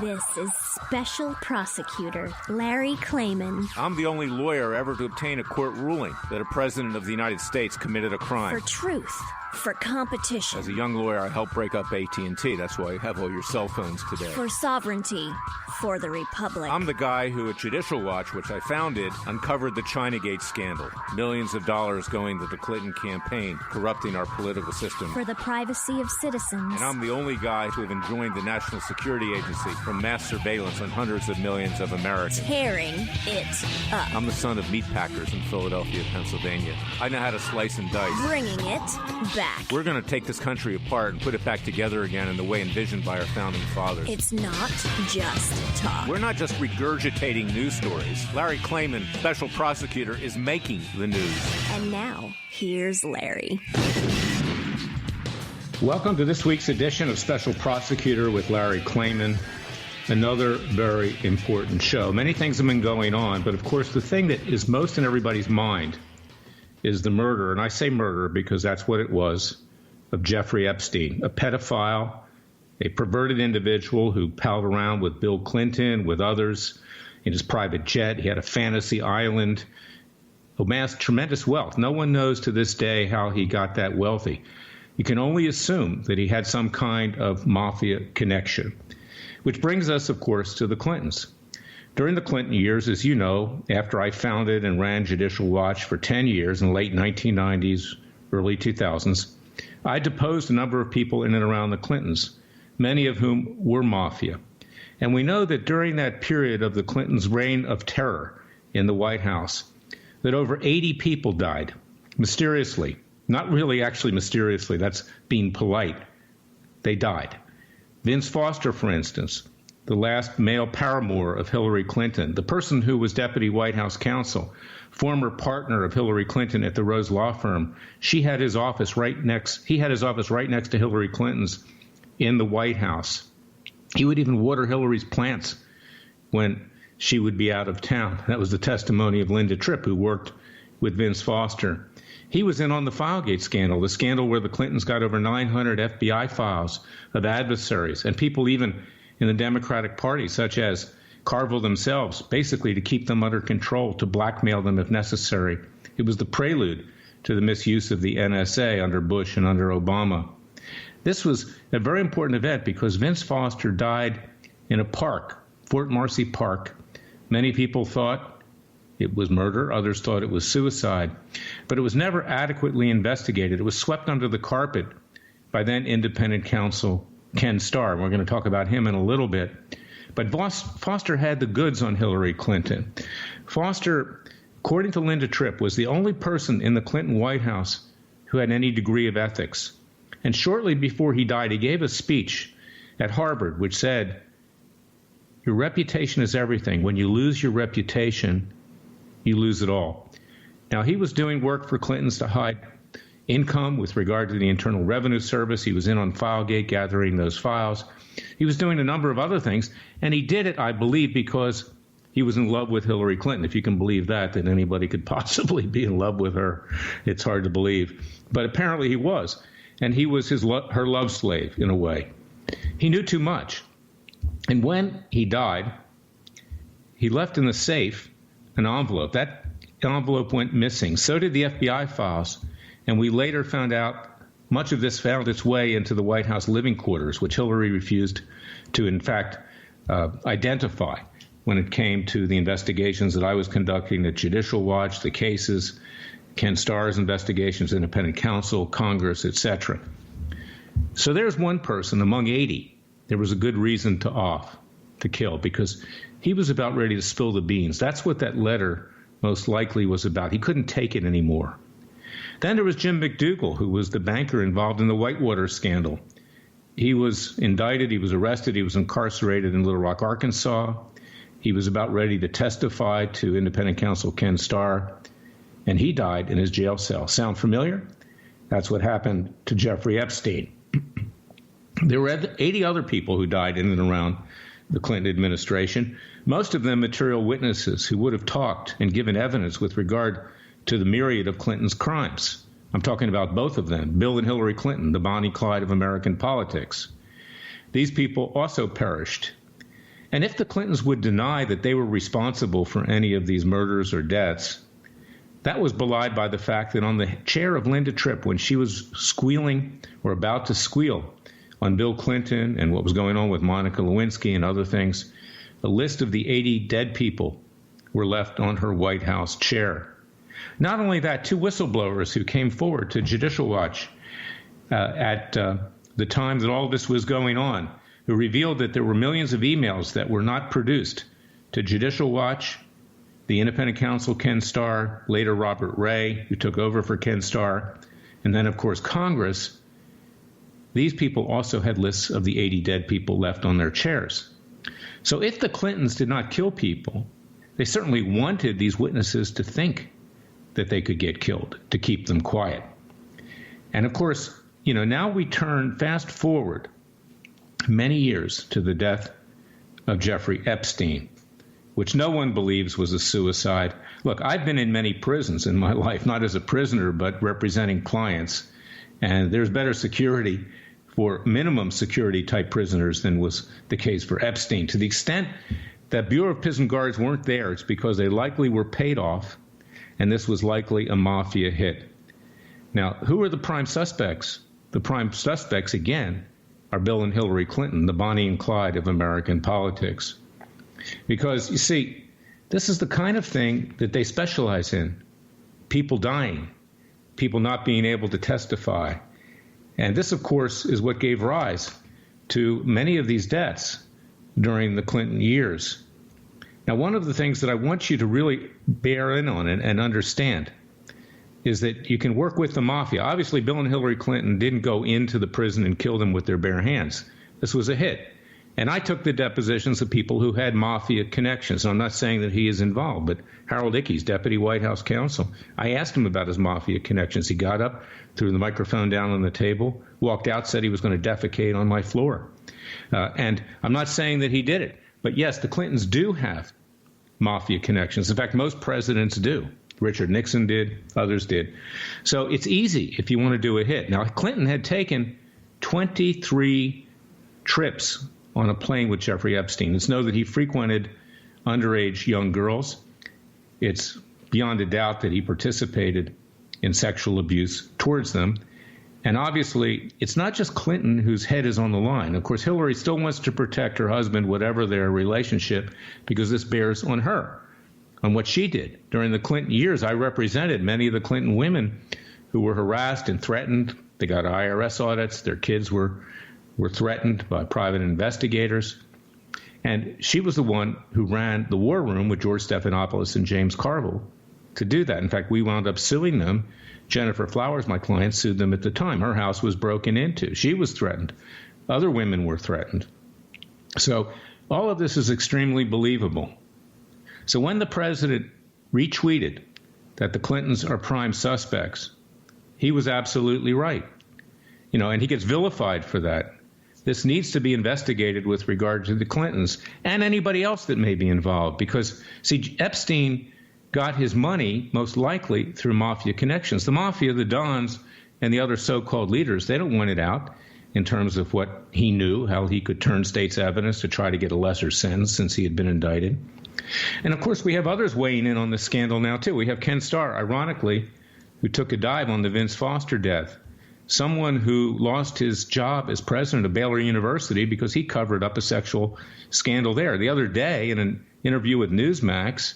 This is Special Prosecutor Larry Klayman. I'm the only lawyer ever to obtain a court ruling that a president of the United States committed a crime. For truth. For competition. As a young lawyer, I helped break up AT&T. That's why you have all your cell phones today. For sovereignty. For the Republic. I'm the guy who at Judicial Watch, which I founded, uncovered the Chinagate scandal. Millions of dollars going to the Clinton campaign, corrupting our political system. For the privacy of citizens. And I'm the only guy to have enjoined the National Security Agency from mass surveillance on hundreds of millions of Americans. Tearing it up. I'm the son of meatpackers in Philadelphia, Pennsylvania. I know how to slice and dice. Bringing it back. We're going to take this country apart and put it back together again in the way envisioned by our founding fathers. It's not just talk. We're not just regurgitating news stories. Larry Klayman, special prosecutor, is making the news. And now, here's Larry. Welcome to this week's edition of Special Prosecutor with Larry Klayman. Another very important show. Many things have been going on, but of course the thing that is most in everybody's mind is the murder, and I say murder because that's what it was, of Jeffrey Epstein, a pedophile, a perverted individual who palled around with Bill Clinton, with others in his private jet. He had a fantasy island, amassed tremendous wealth. No one knows to this day how he got that wealthy. You can only assume that he had some kind of mafia connection, which brings us, of course, to the Clintons. During the Clinton years, as you know, after I founded and ran Judicial Watch for 10 years in the late 1990s, early 2000s, I deposed a number of people in and around the Clintons, many of whom were mafia. And we know that during that period of the Clintons' reign of terror in the White House, that over 80 people died, mysteriously. Not really actually mysteriously, that's being polite. They died. Vince Foster, for instance, the last male paramour of Hillary Clinton, the person who was deputy White House counsel, former partner of Hillary Clinton at the Rose Law Firm. He had his office right next to Hillary Clinton's in the White House. He would even water Hillary's plants when she would be out of town. That was the testimony of Linda Tripp, who worked with Vince Foster. He was in on the Filegate scandal, the scandal where the Clintons got over 900 FBI files of adversaries and people even in the Democratic Party, such as Carville themselves, basically to keep them under control, to blackmail them if necessary. It was the prelude to the misuse of the NSA under Bush and under Obama. This was a very important event because Vince Foster died in a park, Fort Marcy Park. Many people thought it was murder. Others thought it was suicide. But it was never adequately investigated. It was swept under the carpet by then independent counsel Ken Starr. We're going to talk about him in a little bit. But Foster had the goods on Hillary Clinton. Foster, according to Linda Tripp, was the only person in the Clinton White House who had any degree of ethics. And shortly before he died, he gave a speech at Harvard which said, "Your reputation is everything. When you lose your reputation, you lose it all." Now, he was doing work for Clintons to hide income with regard to the Internal Revenue Service. He was in on Filegate, gathering those files. He was doing a number of other things, and he did it, I believe, because he was in love with Hillary Clinton. If you can believe that anybody could possibly be in love with her, it's hard to believe. But apparently he was, and he was her love slave in a way. He knew too much. And when he died, he left in the safe an envelope. That envelope went missing. So did the FBI files. And we later found out much of this found its way into the White House living quarters, which Hillary refused to, in fact, identify when it came to the investigations that I was conducting at Judicial Watch, the cases, Ken Starr's investigations, independent counsel, Congress, etc. So there's one person among 80. There was a good reason to kill, because he was about ready to spill the beans. That's what that letter most likely was about. He couldn't take it anymore. Then there was Jim McDougal, who was the banker involved in the Whitewater scandal. He was indicted, he was arrested, he was incarcerated in Little Rock, Arkansas. He was about ready to testify to independent counsel Ken Starr, and he died in his jail cell. Sound familiar? That's what happened to Jeffrey Epstein. There were 80 other people who died in and around the Clinton administration, most of them material witnesses who would have talked and given evidence with regard to the myriad of Clinton's crimes. I'm talking about both of them, Bill and Hillary Clinton, the Bonnie Clyde of American politics. These people also perished. And if the Clintons would deny that they were responsible for any of these murders or deaths, that was belied by the fact that on the chair of Linda Tripp, when she was squealing or about to squeal on Bill Clinton and what was going on with Monica Lewinsky and other things, a list of the 80 dead people were left on her White House chair. Not only that, 2 whistleblowers who came forward to Judicial Watch at the time that all this was going on, who revealed that there were millions of emails that were not produced to Judicial Watch, the independent counsel Ken Starr, later Robert Ray, who took over for Ken Starr, and then, of course, Congress. These people also had lists of the 80 dead people left on their chairs. So if the Clintons did not kill people, they certainly wanted these witnesses to think that they could get killed, to keep them quiet. And, of course, now we turn fast forward many years to the death of Jeffrey Epstein, which no one believes was a suicide. Look, I've been in many prisons in my life, not as a prisoner, but representing clients. And there's better security for minimum security type prisoners than was the case for Epstein. To the extent that Bureau of Prison Guards weren't there, it's because they likely were paid off, and this was likely a mafia hit. Now, who are the prime suspects? The prime suspects, again, are Bill and Hillary Clinton, the Bonnie and Clyde of American politics. Because, you see, this is the kind of thing that they specialize in. People dying, people not being able to testify. And this, of course, is what gave rise to many of these deaths during the Clinton years. Now, one of the things that I want you to really bear in on and understand is that you can work with the mafia. Obviously, Bill and Hillary Clinton didn't go into the prison and kill them with their bare hands. This was a hit. And I took the depositions of people who had mafia connections. I'm not saying that he is involved, but Harold Ickes, Deputy White House Counsel, I asked him about his mafia connections. He got up, threw the microphone down on the table, walked out, said he was going to defecate on my floor. And I'm not saying that he did it. But yes, the Clintons do have mafia connections. In fact, most presidents do. Richard Nixon did, others did. So it's easy if you want to do a hit. Now, Clinton had taken 23 trips on a plane with Jeffrey Epstein. It's known that he frequented underage young girls. It's beyond a doubt that he participated in sexual abuse towards them. And obviously, it's not just Clinton whose head is on the line. Of course, Hillary still wants to protect her husband, whatever their relationship, because this bears on her, on what she did. During the Clinton years, I represented many of the Clinton women who were harassed and threatened. They got IRS audits. Their kids were threatened by private investigators. And she was the one who ran the war room with George Stephanopoulos and James Carville to do that. In fact, we wound up suing them. Jennifer Flowers, my client, sued them at the time. Her house was broken into. She was threatened. Other women were threatened. So all of this is extremely believable. So when the president retweeted that the Clintons are prime suspects, he was absolutely right. And he gets vilified for that. This needs to be investigated with regard to the Clintons and anybody else that may be involved. Because, see, Epstein got his money most likely through mafia connections. The mafia, the Dons, and the other so-called leaders, they don't want it out in terms of what he knew, how he could turn state's evidence to try to get a lesser sentence since he had been indicted. And, of course, we have others weighing in on this scandal now, too. We have Ken Starr, ironically, who took a dive on the Vince Foster death, someone who lost his job as president of Baylor University because he covered up a sexual scandal there. The other day, in an interview with Newsmax,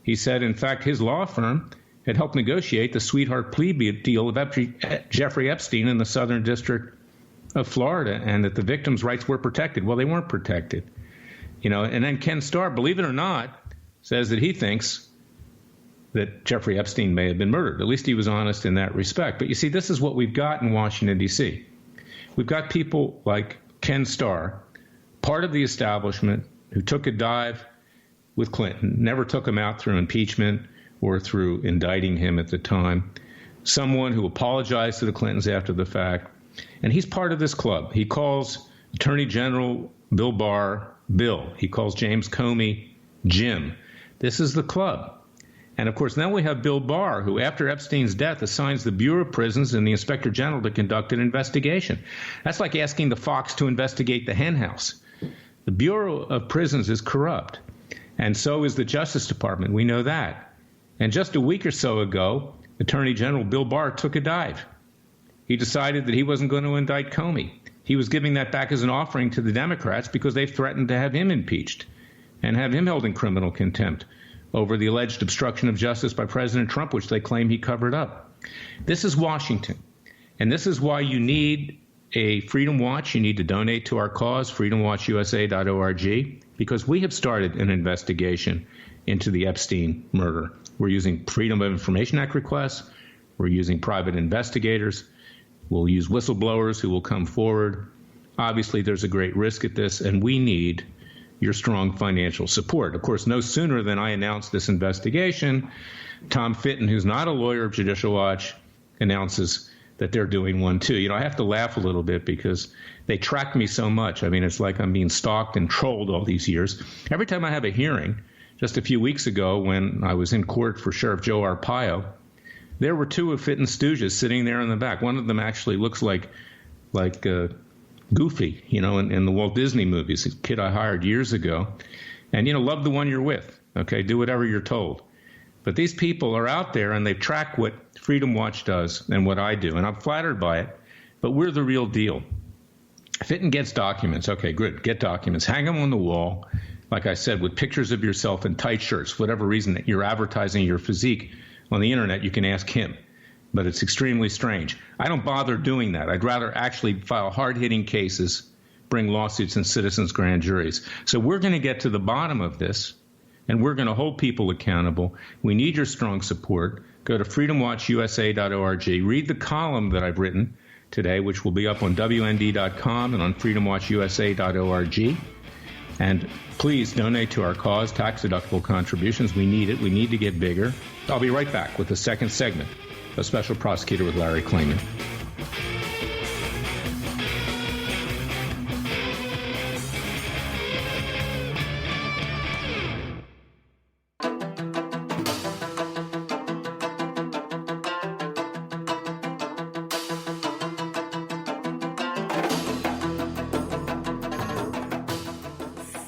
he said, in fact, his law firm had helped negotiate the sweetheart plea deal of Jeffrey Epstein in the Southern District of Florida, and that the victims' rights were protected. Well, they weren't protected. And then Ken Starr, believe it or not, says that he thinks that Jeffrey Epstein may have been murdered. At least he was honest in that respect. But you see, this is what we've got in Washington, D.C. We've got people like Ken Starr, part of the establishment, who took a dive with Clinton, never took him out through impeachment or through indicting him at the time, someone who apologized to the Clintons after the fact. And he's part of this club. He calls Attorney General Bill Barr Bill. He calls James Comey Jim. This is the club. And, of course, then we have Bill Barr, who, after Epstein's death, assigns the Bureau of Prisons and the Inspector General to conduct an investigation. That's like asking the fox to investigate the hen house. The Bureau of Prisons is corrupt, and so is the Justice Department. We know that. And just a week or so ago, Attorney General Bill Barr took a dive. He decided that he wasn't going to indict Comey. He was giving that back as an offering to the Democrats because they've threatened to have him impeached and have him held in criminal contempt over the alleged obstruction of justice by President Trump, which they claim he covered up. This is Washington, and this is why you need a Freedom Watch. You need to donate to our cause, freedomwatchusa.org, because we have started an investigation into the Epstein murder. We're using Freedom of Information Act requests. We're using private investigators. We'll use whistleblowers who will come forward. Obviously, there's a great risk at this, and we need your strong financial support. Of course, no sooner than I announced this investigation, Tom Fitton, who's not a lawyer of Judicial Watch, announces that they're doing one too. You know, I have to laugh a little bit because they track me so much. I mean, it's like I'm being stalked and trolled all these years. Every time I have a hearing, just a few weeks ago when I was in court for Sheriff Joe Arpaio, there were two of Fitton's stooges sitting there in the back. One of them actually looks like Goofy, you know, in the Walt Disney movies, a kid I hired years ago. And, you know, love the one you're with, okay? Do whatever you're told. But these people are out there, and they track what Freedom Watch does and what I do, and I'm flattered by it. But we're the real deal. Fitton gets documents. Okay, good. Get documents. Hang them on the wall, like I said, with pictures of yourself in tight shirts. For whatever reason that you're advertising your physique on the Internet, you can ask him. But it's extremely strange. I don't bother doing that. I'd rather actually file hard-hitting cases, bring lawsuits in citizens' grand juries. So we're going to get to the bottom of this, and we're going to hold people accountable. We need your strong support. Go to freedomwatchusa.org. Read the column that I've written today, which will be up on WND.com and on freedomwatchusa.org. And please donate to our cause, tax-deductible contributions. We need it. We need to get bigger. I'll be right back with the second segment of Special Prosecutor with Larry Klayman.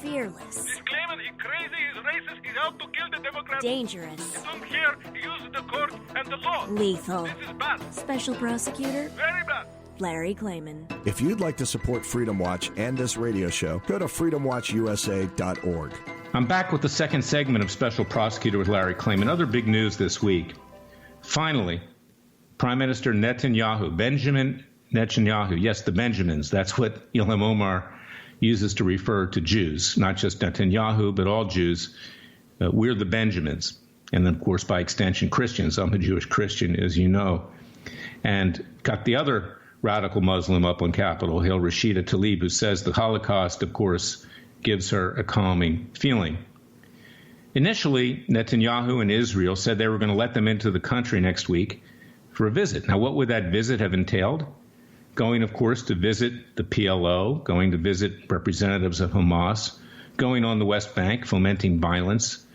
Fearless. He's claiming he's crazy, he's racist, he's out to kill the Democrats. Dangerous. Don't care, use the court and the law. Lethal. This is bad. Special Prosecutor Very bad. Larry Klayman. If you'd like to support Freedom Watch and this radio show, go to freedomwatchusa.org. I'm back with the second segment of Special Prosecutor with Larry Klayman. Other big news this week. Finally, Prime Minister Netanyahu, Benjamin Netanyahu, yes, the Benjamins, that's what Ilham Omar uses to refer to Jews, not just Netanyahu, but all Jews. We're the Benjamins. And then, of course, by extension, Christians. I'm a Jewish Christian, as you know. And got the other radical Muslim up on Capitol Hill, Rashida Tlaib, who says the Holocaust, of course, gives her a calming feeling. Initially, Netanyahu and Israel said they were going to let them into the country next week for a visit. Now, what would that visit have entailed? Going, of course, to visit the PLO, going to visit representatives of Hamas, going on the West Bank, fomenting violence.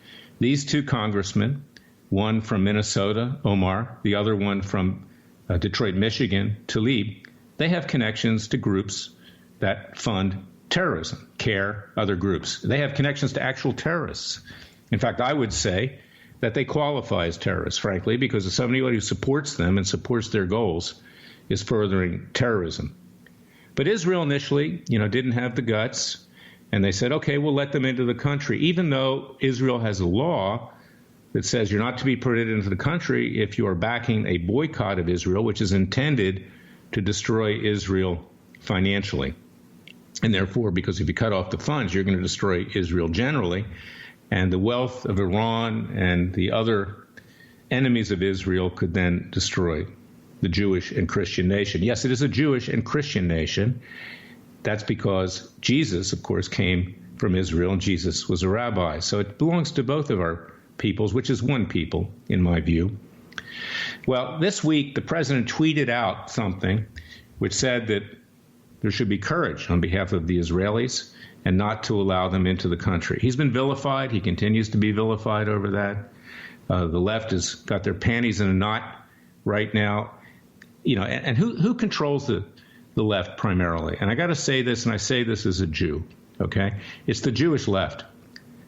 These two congressmen, one from Minnesota, Omar, the other one from Detroit, Michigan, Tlaib, they have connections to groups that fund terrorism, CARE, other groups. They have connections to actual terrorists. In fact, I would say that they qualify as terrorists, frankly, because if somebody who supports them and supports their goals is furthering terrorism. But Israel initially, didn't have the guts, and they said, okay, we'll let them into the country, even though Israel has a law that says you're not to be permitted into the country if you are backing a boycott of Israel, which is intended to destroy Israel financially. And therefore, because if you cut off the funds, you're going to destroy Israel generally. And the wealth of Iran and the other enemies of Israel could then destroy the Jewish and Christian nation. Yes, it is a Jewish and Christian nation. That's because Jesus, of course, came from Israel, and Jesus was a rabbi. So it belongs to both of our peoples, which is one people, in my view. Well, this week, the president tweeted out something which said that there should be courage on behalf of the Israelis and not to allow them into the country. He's been vilified. He continues to be vilified over that. The left has got their panties in a knot right now. And who controls the left primarily? And I got to say this, and I say this as a Jew. okay? It's the Jewish left.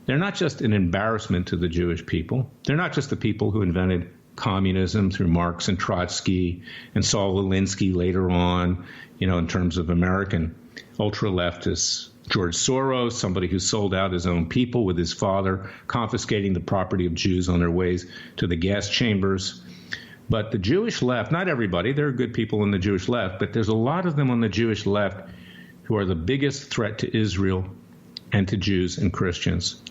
They're not just an embarrassment to the Jewish people. They're not just the people who invented communism through Marx and Trotsky and Saul Alinsky later on, in terms of American ultra-leftists. George Soros, somebody who sold out his own people with his father, confiscating the property of Jews on their ways to the gas chambers. But the Jewish left, not everybody, there are good people in the Jewish left, but there's a lot of them on the Jewish left who are the biggest threat to Israel and to Jews and Christians.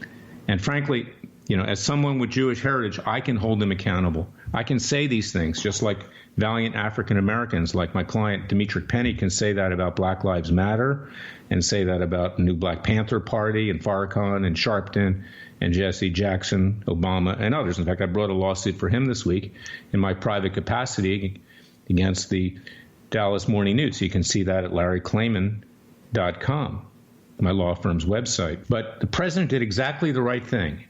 And frankly, as someone with Jewish heritage, I can hold them accountable. I can say these things, just like valiant African Americans, like my client Demetric Penny can say that about Black Lives Matter and say that about the new Black Panther Party and Farrakhan and Sharpton and Jesse Jackson, Obama, and others. In fact, I brought a lawsuit for him this week in my private capacity against the Dallas Morning News. You can see that at LarryKlayman.com, my law firm's website. But the president did exactly the right thing.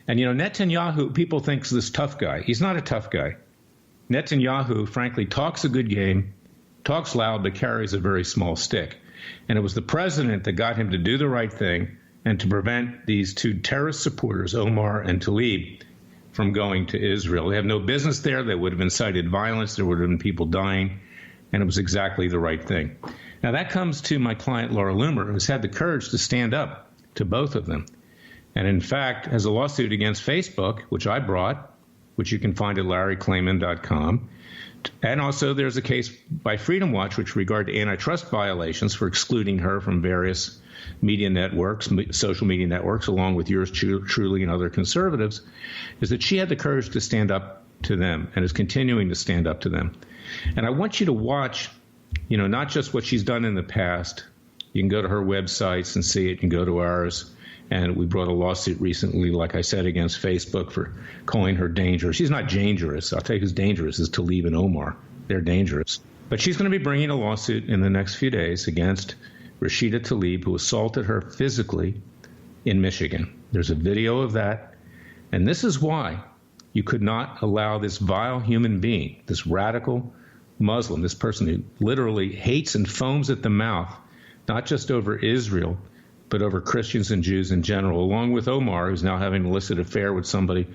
And, Netanyahu, people think is this tough guy. He's not a tough guy. Netanyahu, frankly, talks a good game, talks loud, but carries a very small stick. And it was the president that got him to do the right thing and to prevent these two terrorist supporters, Omar and Tlaib, from going to Israel. They have no business there. They would have incited violence. There would have been people dying. And it was exactly the right thing. Now, that comes to my client, Laura Loomer, who's had the courage to stand up to both of them. And in fact, has a lawsuit against Facebook, which I brought, which you can find at LarryKlayman.com. And also there's a case by Freedom Watch, which regard to antitrust violations for excluding her from various media networks, social media networks, along with yours truly and other conservatives, is that she had the courage to stand up to them and is continuing to stand up to them. And I want you to watch, not just what she's done in the past. You can go to her websites and see it. You can go to ours. And we brought a lawsuit recently, like I said, against Facebook for calling her dangerous. She's not dangerous. I'll tell you who's dangerous is Tlaib and Omar. They're dangerous. But she's going to be bringing a lawsuit in the next few days against Rashida Tlaib, who assaulted her physically in Michigan. There's a video of that. And this is why you could not allow this vile human being, this radical Muslim, this person who literally hates and foams at the mouth, not just over Israel, but over Christians and Jews in general, along with Omar, who's now having an illicit affair with somebody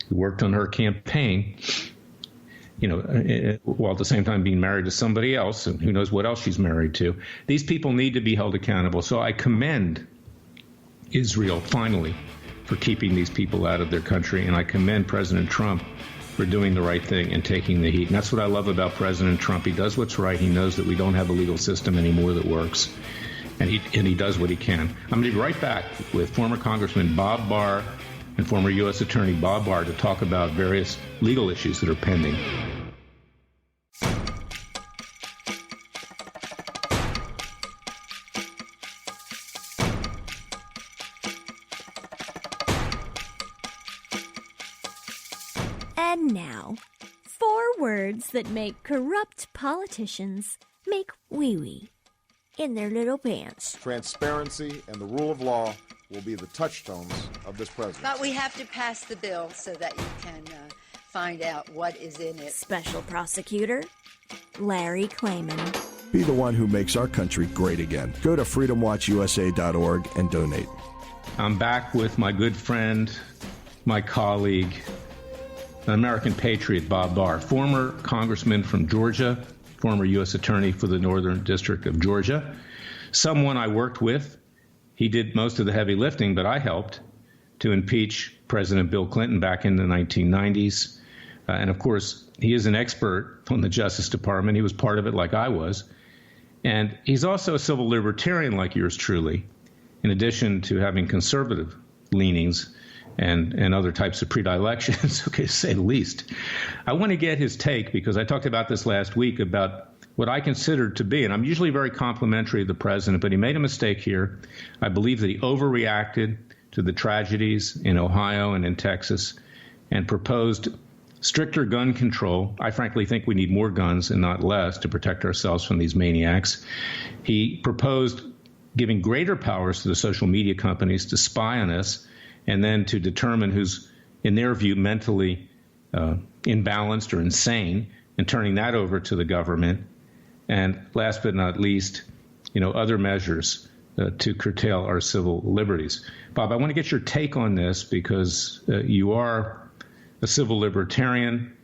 who worked on her campaign, while at the same time being married to somebody else, and who knows what else she's married to. These people need to be held accountable. So I commend Israel, finally, for keeping these people out of their country, and I commend President Trump for doing the right thing and taking the heat. And that's what I love about President Trump. He does what's right. He knows that we don't have a legal system anymore that works. And he does what he can. I'm going to be right back with former Congressman Bob Barr and former U.S. Attorney Bob Barr to talk about various legal issues that are pending. And now, 4 words that make corrupt politicians make wee-wee in their little pants. Transparency and the rule of law will be the touchstones of this presidency. But we have to pass the bill so that you can find out what is in it. Special Prosecutor Larry Klayman. Be the one who makes our country great again. Go to freedomwatchusa.org and donate. I'm back with my good friend, my colleague, an American patriot, Bob Barr, former congressman from Georgia, former U.S. Attorney for the Northern District of Georgia, someone I worked with. He did most of the heavy lifting, but I helped to impeach President Bill Clinton back in the 1990s. And, of course, he is an expert on the Justice Department. He was part of it like I was. And he's also a civil libertarian like yours truly, in addition to having conservative leanings and other types of predilections, okay, to say the least. I want to get his take because I talked about this last week about what I considered to be, and I'm usually very complimentary of the president, but he made a mistake here. I believe that he overreacted to the tragedies in Ohio and in Texas and proposed stricter gun control. I frankly think we need more guns and not less to protect ourselves from these maniacs. He proposed giving greater powers to the social media companies to spy on us and then to determine who's, in their view, mentally imbalanced or insane, and turning that over to the government. And last but not least, other measures to curtail our civil liberties. Bob, I want to get your take on this because you are a civil libertarian,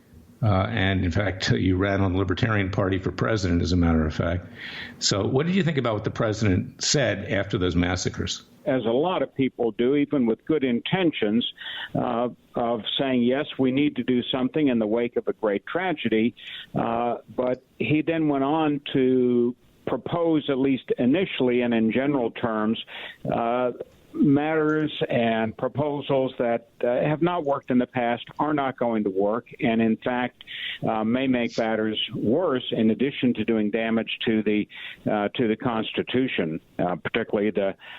and in fact, you ran on the Libertarian Party for president, as a matter of fact. So what did you think about what the president said after those massacres? As a lot of people do, even with good intentions, of saying, yes, we need to do something in the wake of a great tragedy. But he then went on to propose, at least initially and in general terms, matters and proposals that have not worked in the past, are not going to work, and in fact may make matters worse, in addition to doing damage to the Constitution, particularly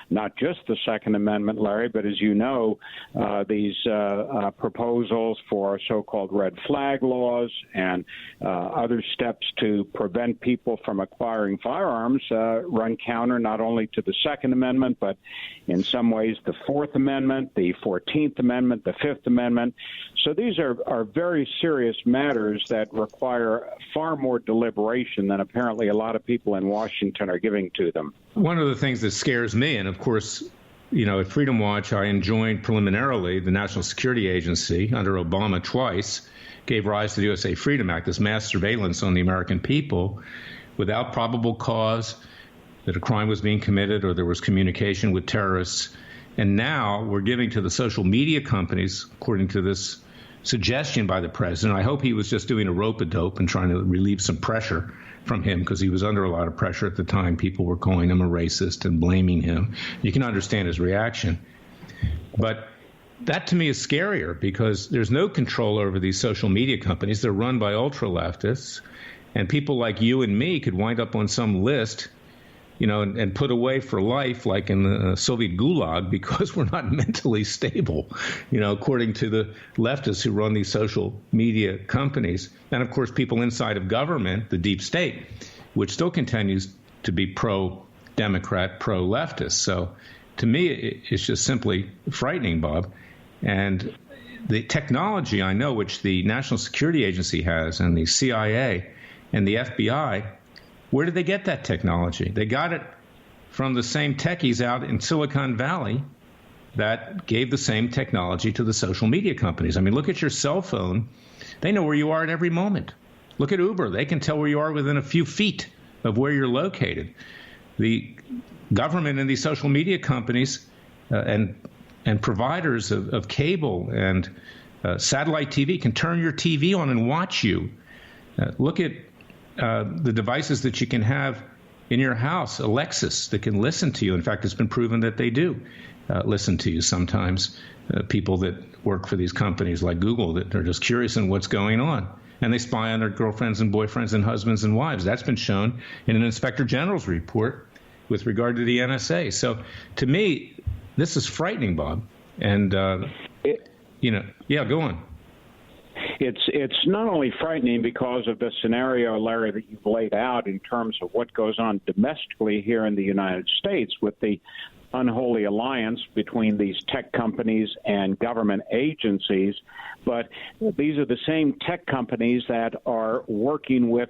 not just the Second Amendment, Larry, but as you know, these proposals for so-called red flag laws and other steps to prevent people from acquiring firearms run counter not only to the Second Amendment, but in some ways the Fourth Amendment, the 14th Amendment, the Fifth Amendment. So these are very serious matters that require far more deliberation than apparently a lot of people in Washington are giving to them. One of the things that scares me, and of course, at Freedom Watch, I enjoined preliminarily the National Security Agency under Obama twice, gave rise to the USA Freedom Act, this mass surveillance on the American people without probable cause that a crime was being committed or there was communication with terrorists. And now we're giving to the social media companies, according to this suggestion by the president. I hope he was just doing a rope-a-dope and trying to relieve some pressure from him, because he was under a lot of pressure at the time. People were calling him a racist and blaming him. You can understand his reaction. But that to me is scarier, because there's no control over these social media companies. They're run by ultra-leftists, and people like you and me could wind up on some list and put away for life, like in the Soviet Gulag, because we're not mentally stable, according to the leftists who run these social media companies. And, of course, people inside of government, the deep state, which still continues to be pro-Democrat, pro-leftist. So to me, it's just simply frightening, Bob. And the technology, I know, which the National Security Agency has and the CIA and the FBI, where did they get that technology? They got it from the same techies out in Silicon Valley that gave the same technology to the social media companies. I mean, look at your cell phone. They know where you are at every moment. Look at Uber. They can tell where you are within a few feet of where you're located. The government and these social media companies and providers of cable and satellite TV can turn your TV on and watch you. Look at the devices that you can have in your house, Alexis, that can listen to you. In fact, it's been proven that they do listen to you sometimes, people that work for these companies like Google that are just curious in what's going on. And they spy on their girlfriends and boyfriends and husbands and wives. That's been shown in an Inspector General's report with regard to the NSA. So to me, this is frightening, Bob. And, yeah, go on. It's not only frightening because of the scenario, Larry, that you've laid out in terms of what goes on domestically here in the United States with the unholy alliance between these tech companies and government agencies, but these are the same tech companies that are working with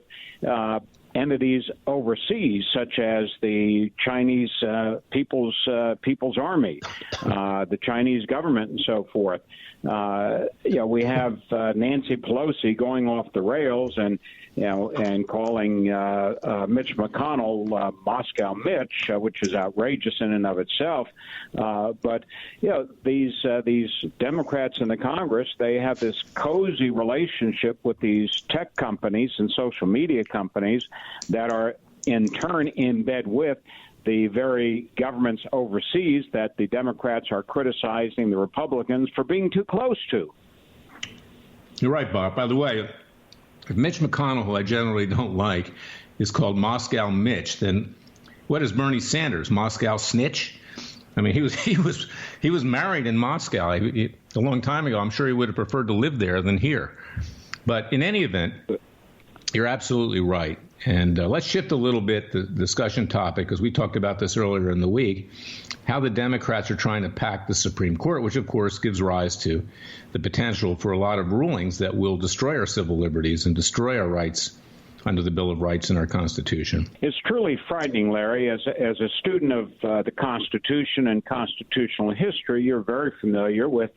entities overseas, such as the Chinese People's Army, the Chinese government, and so forth. We have Nancy Pelosi going off the rails and calling Mitch McConnell Moscow Mitch, which is outrageous in and of itself. But these Democrats in the Congress, they have this cozy relationship with these tech companies and social media companies that are in turn in bed with the very governments overseas that the Democrats are criticizing the Republicans for being too close to. You're right, Bob. By the way, if Mitch McConnell, who I generally don't like, is called Moscow Mitch, then what is Bernie Sanders? Moscow snitch? I mean, he was married in Moscow a long time ago. I'm sure he would have preferred to live there than here. But in any event, you're absolutely right. And let's shift a little bit the discussion topic, because we talked about this earlier in the week, how the Democrats are trying to pack the Supreme Court, which, of course, gives rise to the potential for a lot of rulings that will destroy our civil liberties and destroy our rights under the Bill of Rights in our Constitution. It's truly frightening, Larry. As a student of the Constitution and constitutional history, you're very familiar with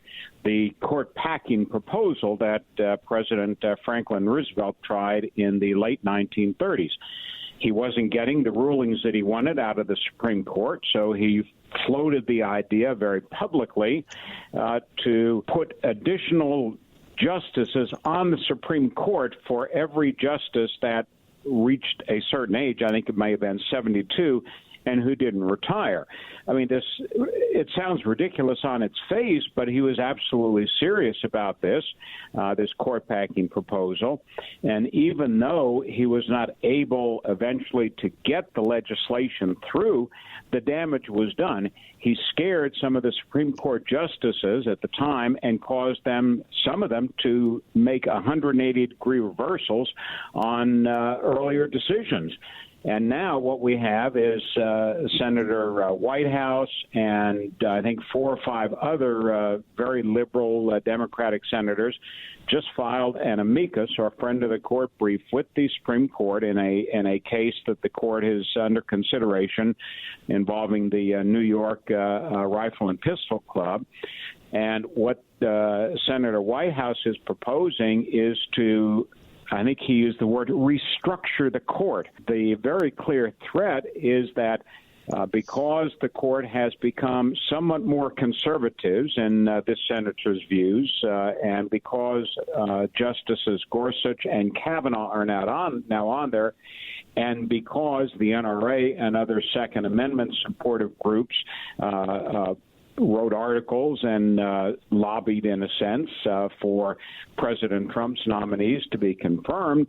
the court packing proposal that President Franklin Roosevelt tried in the late 1930s. He wasn't getting the rulings that he wanted out of the Supreme Court, so he floated the idea very publicly to put additional justices on the Supreme Court for every justice that reached a certain age. I think it may have been 72, and who didn't retire. I mean, it sounds ridiculous on its face, but he was absolutely serious about this court packing proposal. And even though he was not able eventually to get the legislation through, the damage was done. He scared some of the Supreme Court justices at the time and caused some of them to make 180-degree reversals on earlier decisions. And now what we have is Senator Whitehouse and I think 4 or 5 other very liberal Democratic senators just filed an amicus, or friend of the court brief, with the Supreme Court in a case that the court is under consideration involving the New York Rifle and Pistol Club. And what Senator Whitehouse is proposing is to, I think he used the word, restructure the court. The very clear threat is that because the court has become somewhat more conservatives in this senator's views, and because Justices Gorsuch and Kavanaugh are now on there, and because the NRA and other Second Amendment supportive groups wrote articles and lobbied, in a sense, for President Trump's nominees to be confirmed,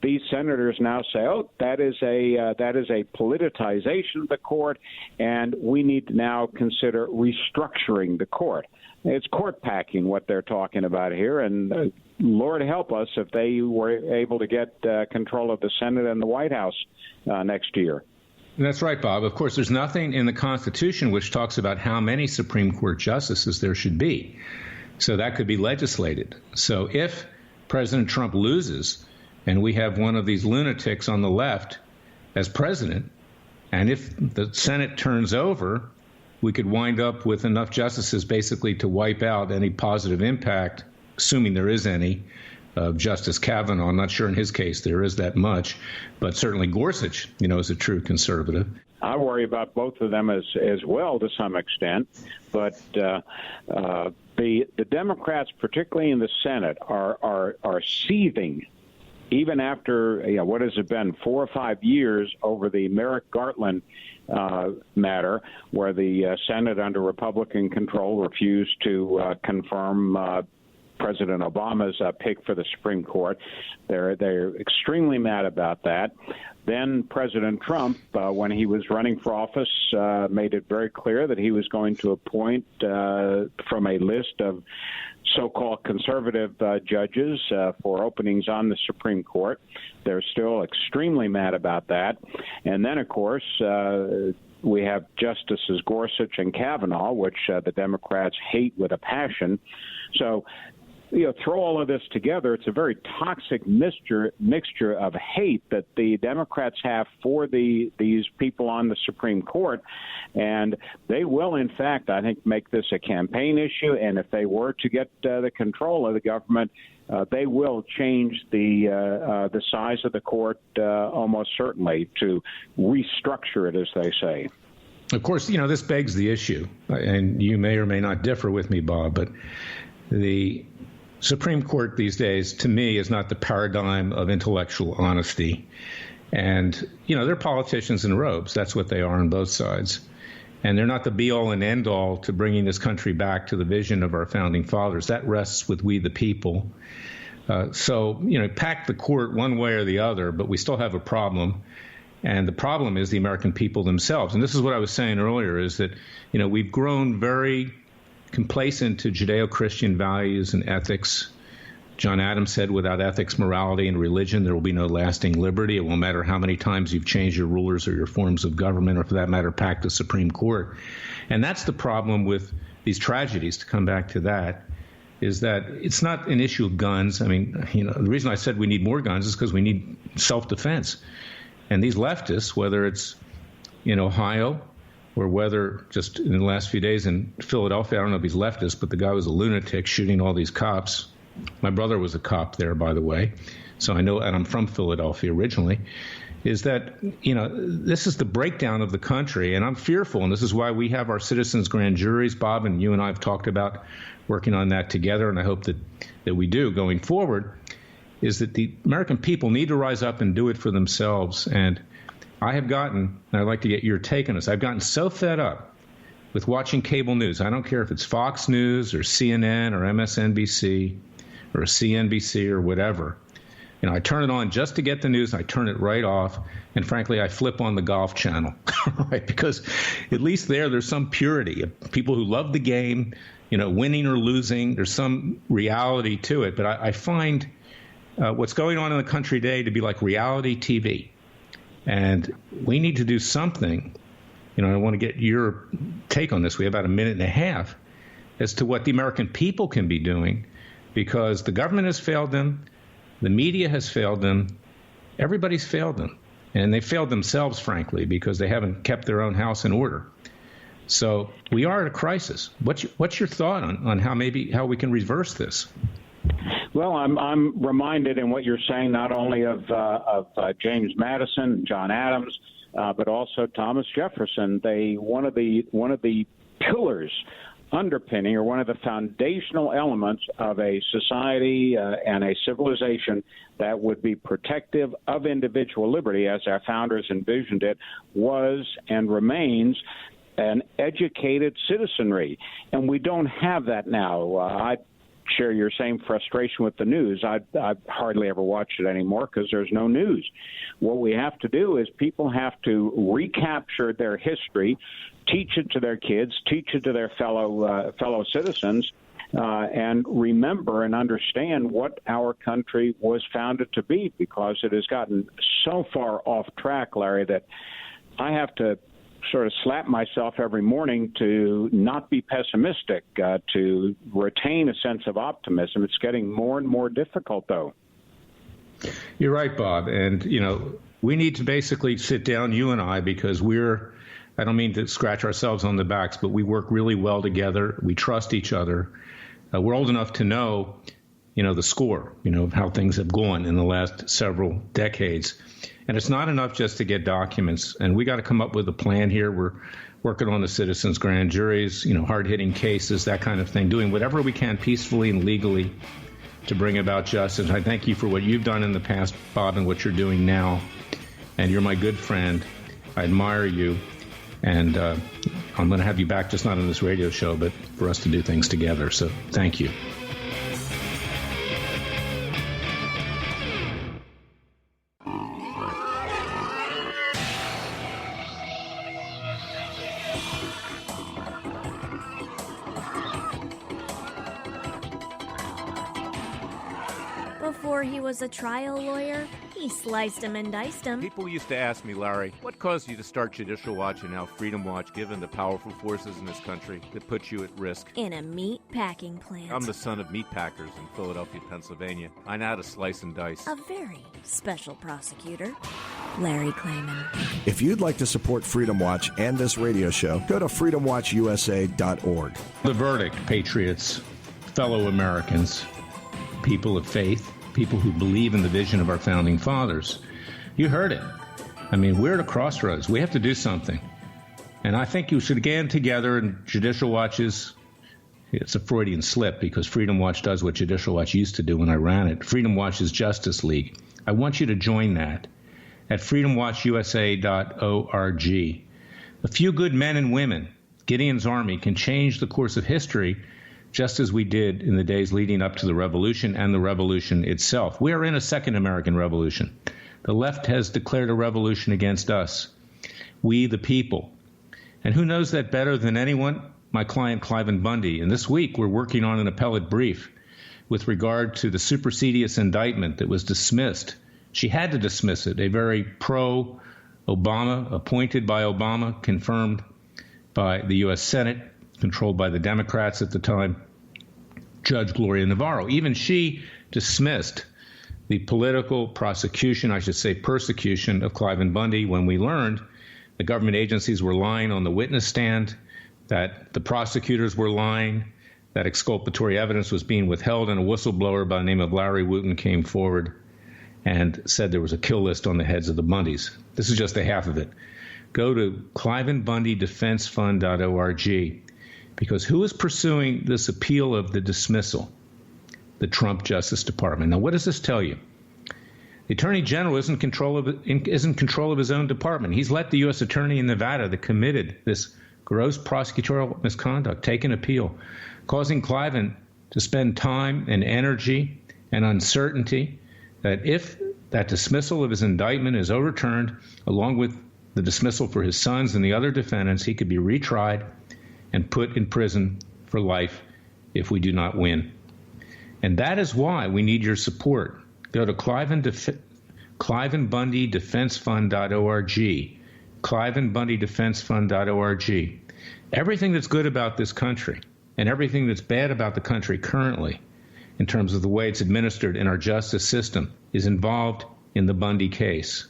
these senators now say, "Oh, that is a politicization of the court, and we need to now consider restructuring the court." It's court packing what they're talking about here, and Lord help us if they were able to get control of the Senate and the White House next year. That's right, Bob. Of course, there's nothing in the Constitution which talks about how many Supreme Court justices there should be. So that could be legislated. So if President Trump loses and we have one of these lunatics on the left as president, and if the Senate turns over, we could wind up with enough justices basically to wipe out any positive impact, assuming there is any, of Justice Kavanaugh. I'm not sure in his case there is that much, but certainly Gorsuch, is a true conservative. I worry about both of them as well to some extent, but the Democrats, particularly in the Senate, are seething. Even after, what has it been, 4 or 5 years over the Merrick Garland matter, where the Senate under Republican control refused to confirm President Obama's pick for the Supreme Court. They're extremely mad about that. Then President Trump, when he was running for office, made it very clear that he was going to appoint from a list of so-called conservative judges for openings on the Supreme Court. They're still extremely mad about that. And then, of course, we have Justices Gorsuch and Kavanaugh, which the Democrats hate with a passion. So, throw all of this together, it's a very toxic mixture of hate that the Democrats have for these people on the Supreme Court. And they will, in fact, I think, make this a campaign issue. And if they were to get the control of the government, they will change the size of the court almost certainly to restructure it, as they say. Of course, this begs the issue, and you may or may not differ with me, Bob, but the Supreme Court these days, to me, is not the paradigm of intellectual honesty. And, they're politicians in robes. That's what they are on both sides. And they're not the be-all and end-all to bringing this country back to the vision of our founding fathers. That rests with we the people. So, pack the court one way or the other, but we still have a problem. And the problem is the American people themselves. And this is what I was saying earlier, is that, we've grown very complacent to Judeo-Christian values and ethics. John Adams said, without ethics, morality, and religion, there will be no lasting liberty. It won't matter how many times you've changed your rulers or your forms of government, or for that matter, packed the Supreme Court. And that's the problem with these tragedies, to come back to that. is that it's not an issue of guns. I mean, the reason I said we need more guns is because we need self-defense. And these leftists, whether it's in Ohio or whether just in the last few days in Philadelphia, I don't know if he's leftist, but the guy was a lunatic shooting all these cops. My brother was a cop there, by the way. So I know, and I'm from Philadelphia originally, is that, this is the breakdown of the country. And I'm fearful, and this is why we have our citizens' grand juries. Bob and you and I have talked about working on that together, and I hope that we do going forward, is that the American people need to rise up and do it for themselves. And I have gotten, and I'd like to get your take on this, I've gotten so fed up with watching cable news. I don't care if it's Fox News or CNN or MSNBC or CNBC or whatever. I turn it on just to get the news, and I turn it right off. And frankly, I flip on the Golf Channel, right? Because at least there's some purity. People who love the game, winning or losing, there's some reality to it. But I find what's going on in the country today to be like reality TV. And we need to do something. I want to get your take on this. We have about a minute and a half as to what the American people can be doing, because the government has failed them. The media has failed them. Everybody's failed them. And they failed themselves, frankly, because they haven't kept their own house in order. So we are at a crisis. What's your thought on how we can reverse this? Well, I'm reminded in what you're saying not only of James Madison, John Adams, but also Thomas Jefferson. One of the pillars underpinning, or one of the foundational elements of a society and a civilization that would be protective of individual liberty, as our founders envisioned it, was and remains an educated citizenry. And we don't have that now. I share your same frustration with the news. I hardly ever watch it anymore because there's no news. What we have to do is people have to recapture their history, teach it to their kids, teach it to their fellow citizens, and remember and understand what our country was founded to be, because it has gotten so far off track, Larry, that I have to sort of slap myself every morning to not be pessimistic, to retain a sense of optimism. It's getting more and more difficult, though. You're right, Bob. And, we need to basically sit down, you and I, because I don't mean to scratch ourselves on the backs, but we work really well together. We trust each other. We're old enough to know, the score, how things have gone in the last several decades. And it's not enough just to get documents. And we got to come up with a plan here. We're working on the citizens' grand juries, hard-hitting cases, that kind of thing, doing whatever we can peacefully and legally to bring about justice. I thank you for what you've done in the past, Bob, and what you're doing now. And you're my good friend. I admire you. And I'm going to have you back, just not on this radio show, but for us to do things together. So thank you. Before he was a trial lawyer, he sliced him and diced him. People used to ask me, Larry, what caused you to start Judicial Watch and now Freedom Watch, given the powerful forces in this country that put you at risk? In a meat packing plant. I'm the son of meat packers in Philadelphia, Pennsylvania. I know how to slice and dice. A very special prosecutor, Larry Klayman. If you'd like to support Freedom Watch and this radio show, go to freedomwatchusa.org. The verdict, patriots, fellow Americans, people of faith, people who believe in the vision of our founding fathers. You heard it. I mean, we're at a crossroads. We have to do something. And I think you should get together, and Judicial Watch's, it's a Freudian slip because Freedom Watch does what Judicial Watch used to do when I ran it. Freedom Watch's Justice League. I want you to join that at freedomwatchusa.org. A few good men and women, Gideon's Army, can change the course of history just as we did in the days leading up to the revolution and the revolution itself. We are in a second American Revolution. The left has declared a revolution against us, we the people. And who knows that better than anyone? My client, Cliven Bundy. And this week, we're working on an appellate brief with regard to the supersedious indictment that was dismissed. She had to dismiss it, a very pro-Obama, appointed by Obama, confirmed by the U.S. Senate, controlled by the Democrats at the time, Judge Gloria Navarro. Even she dismissed the political prosecution, I should say persecution, of Cliven Bundy when we learned the government agencies were lying on the witness stand, that the prosecutors were lying, that exculpatory evidence was being withheld, and a whistleblower by the name of Larry Wooten came forward and said there was a kill list on the heads of the Bundys. This is just a half of it. Go to ClivenBundyDefenseFund.org, because who is pursuing this appeal of the dismissal? The Trump Justice Department. Now, what does this tell you? The Attorney General is in control of his own department. He's let the U.S. Attorney in Nevada that committed this gross prosecutorial misconduct take an appeal, causing Cliven to spend time and energy and uncertainty that if that dismissal of his indictment is overturned, along with the dismissal for his sons and the other defendants, he could be retried and put in prison for life if we do not win. And that is why we need your support. Go to ClivenBundyDefenseFund.org, ClivenBundyDefenseFund.org. Everything that's good about this country and everything that's bad about the country currently, in terms of the way it's administered in our justice system, is involved in the Bundy case.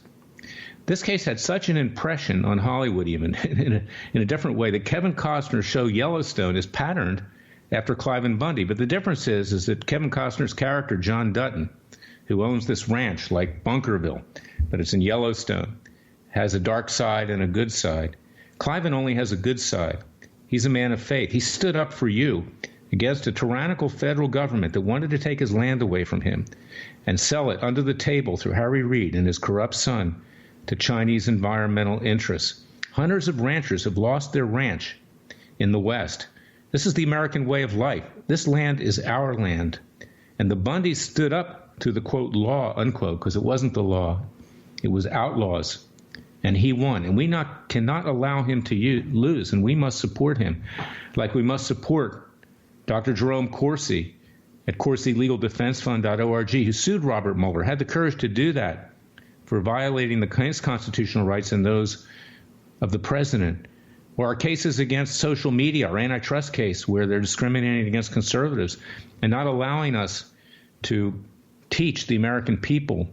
This case had such an impression on Hollywood, even in a different way, that Kevin Costner's show Yellowstone is patterned after Cliven Bundy. But the difference is that Kevin Costner's character, John Dutton, who owns this ranch like Bunkerville, but it's in Yellowstone, has a dark side and a good side. Cliven only has a good side. He's a man of faith. He stood up for you against a tyrannical federal government that wanted to take his land away from him and sell it under the table through Harry Reid and his corrupt son to Chinese environmental interests. Hundreds of ranchers have lost their ranch in the West. This is the American way of life. This land is our land. And the Bundys stood up to the, quote, law, unquote, because it wasn't the law. It was outlaws. And he won. And we cannot allow him to lose, and we must support him. Like we must support Dr. Jerome Corsi at CorsiLegalDefenseFund.org, who sued Robert Mueller, had the courage to do that for violating his constitutional rights and those of the president. Or our cases against social media, our antitrust case, where they're discriminating against conservatives and not allowing us to teach the American people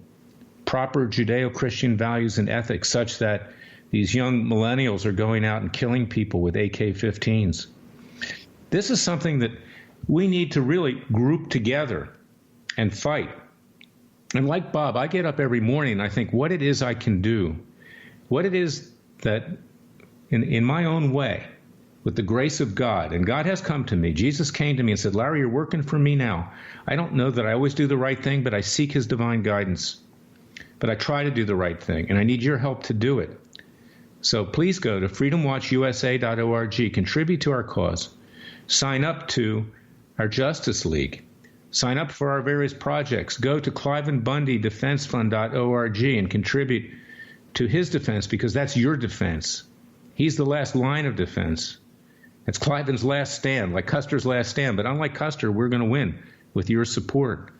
proper Judeo-Christian values and ethics, such that these young millennials are going out and killing people with AK-15s. This is something that we need to really group together and fight. And like Bob, I get up every morning and I think what it is I can do, what it is that in my own way, with the grace of God, and God has come to me. Jesus came to me and said, Larry, you're working for me now. I don't know that I always do the right thing, but I seek his divine guidance. But I try to do the right thing, and I need your help to do it. So please go to freedomwatchusa.org, contribute to our cause, sign up to our Justice League, sign up for our various projects, go to ClivenBundyDefenseFund.org and contribute to his defense, because that's your defense. He's the last line of defense. It's Cliven's last stand, like Custer's last stand. But unlike Custer, we're going to win with your support.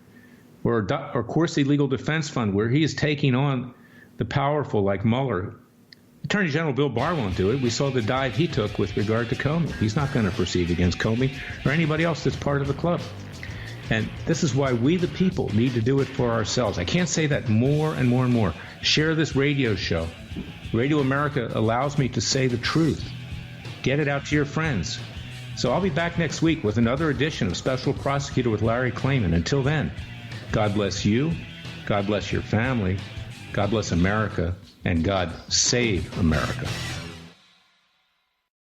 Or Corsi Legal Defense Fund, where he is taking on the powerful like Mueller. Attorney General Bill Barr won't do it. We saw the dive he took with regard to Comey. He's not going to proceed against Comey or anybody else that's part of the club. And this is why we, the people, need to do it for ourselves. I can't say that more and more and more. Share this radio show. Radio America allows me to say the truth. Get it out to your friends. So I'll be back next week with another edition of Special Prosecutor with Larry Klayman. Until then, God bless you, God bless your family, God bless America, and God save America.